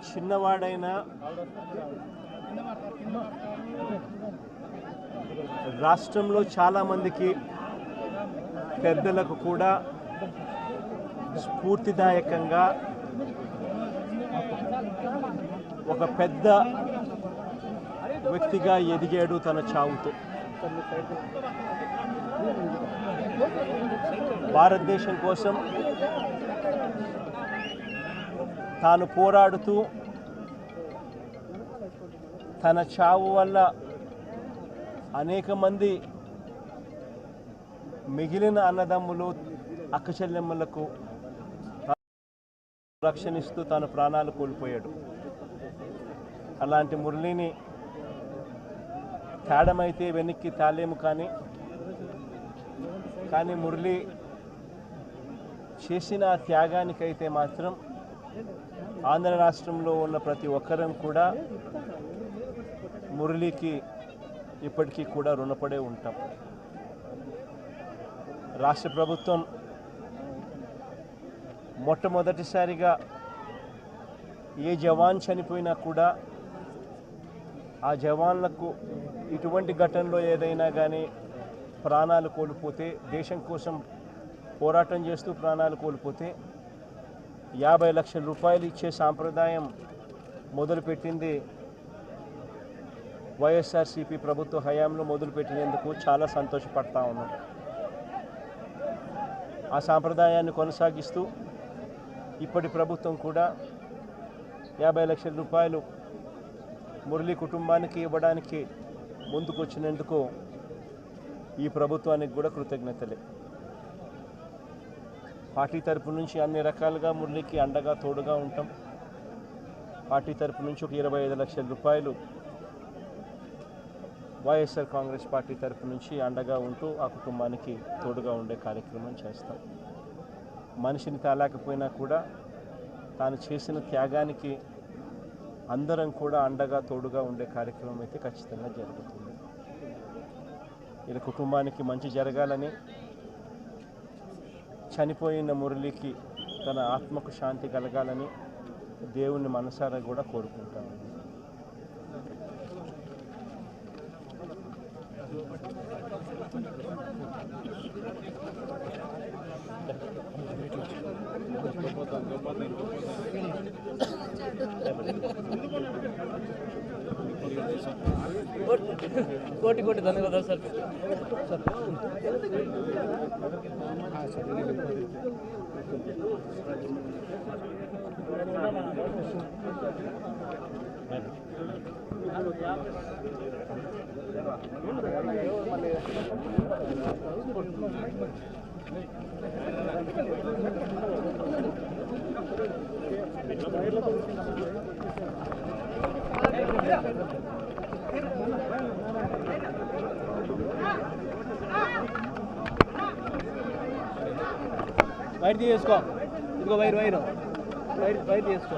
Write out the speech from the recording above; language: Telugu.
చిన్నవాడైనా రాష్ట్రంలో చాలామందికి పెద్దలకు కూడా స్ఫూర్తిదాయకంగా ఒక పెద్ద వ్యక్తిగా ఎదిగాడు తన చావుతో. భారతదేశం కోసం తాను పోరాడుతూ తన చావు వల్ల అనేక మంది మిగిలిన అన్నదమ్ములు అక్కచెల్లెమ్మలకు రక్షణిస్తూ తన ప్రాణాలు కోల్పోయాడు. అలాంటి మురళిని తేడమైతే వెనక్కి తాలేము, కానీ మురళి చేసిన త్యాగానికైతే మాత్రం ఆంధ్ర రాష్ట్రంలో ఉన్న ప్రతి ఒక్కరం కూడా మురళికి ఇప్పటికీ కూడా రుణపడే ఉంటాం. రాష్ట్ర ప్రభుత్వం మొట్టమొదటిసారిగా ఏ జవాన్ చనిపోయినా కూడా ఆ జవాన్లకు ఇటువంటి ఘటనలో ఏదైనా కానీ ప్రాణాలు కోల్పోతే, దేశం కోసం పోరాటం చేస్తూ ప్రాణాలు కోల్పోతే 50 లక్షల రూపాయలు ఇచ్చే సాంప్రదాయం మొదలుపెట్టింది వైఎస్ఆర్సీపీ ప్రభుత్వ హయాంలో మొదలుపెట్టినందుకు చాలా సంతోషపడతా ఉన్నాం. ఆ సాంప్రదాయాన్ని కొనసాగిస్తూ ఇప్పటి ప్రభుత్వం కూడా 50 లక్షల రూపాయలు మురళి కుటుంబానికి ఇవ్వడానికి ముందుకొచ్చినందుకు ఈ ప్రభుత్వానికి కూడా కృతజ్ఞతలే. పార్టీ తరపు నుంచి అన్ని రకాలుగా మురళికి అండగా తోడుగా ఉంటాం. పార్టీ తరపు నుంచి ఒక 25 లక్షల రూపాయలు వైఎస్ఆర్ కాంగ్రెస్ పార్టీ తరపు నుంచి అండగా ఉంటూ ఆ కుటుంబానికి తోడుగా ఉండే కార్యక్రమం చేస్తాం. మనిషిని తాలేకపోయినా కూడా తాను చేసిన త్యాగానికి అందరం కూడా అండగా తోడుగా ఉండే కార్యక్రమం అయితే ఖచ్చితంగా జరుగుతుంది. ఇలా కుటుంబానికి మంచి జరగాలని, చనిపోయిన మురళికి తన ఆత్మకు శాంతి కలగాలని దేవుని మనసారా కూడా కోరుకుంటాను. కోటి కోటి ధన్యవాదాలు సార్. వైర్ తీసుకో, ఇదిగో వైర్ వైర్ వైర్ వైర్ తీసుకో.